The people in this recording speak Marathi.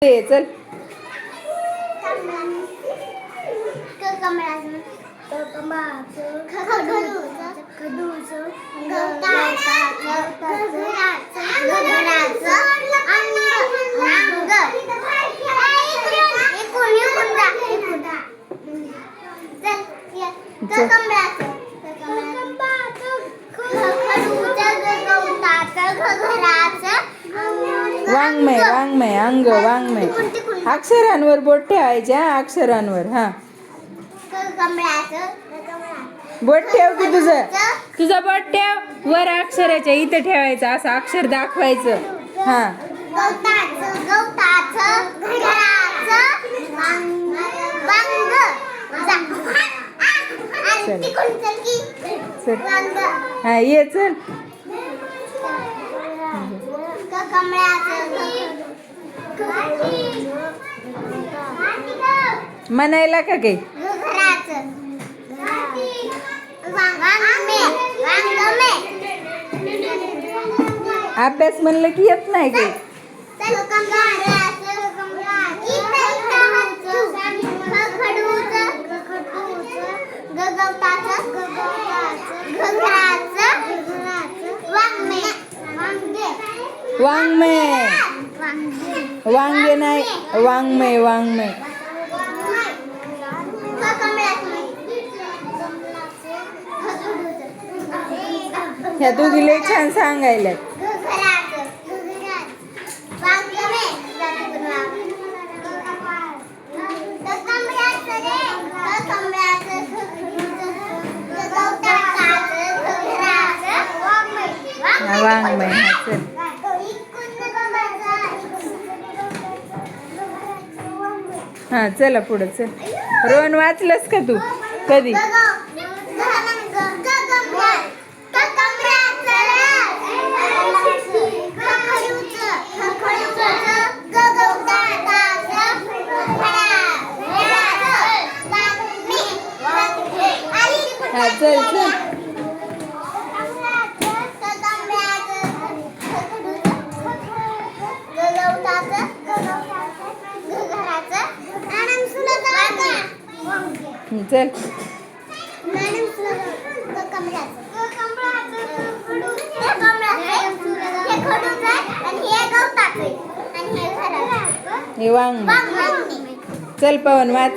चल वाङ्मय वाङ्मय अंग वाङ्मय अक्षरांवर बोट ठेवायचे अक्षरांवर हा बोट ठेव की तुझं बोट ठेव वर अक्षराच्या इथं ठेवायचं असं अक्षर दाखवायचं हा हा ये चल म्हणायला का काही अभ्यास म्हणलं की येत नाही काही वाङ्मय वांगे नाही वाङ्मय वाङ्मय ह्या दोघी लय छान सांगायला वाङ्मय हा चला पुढं चल रोहन वाचलंस का तू कधी हा चल चल चल हे वांग चल पवन वाच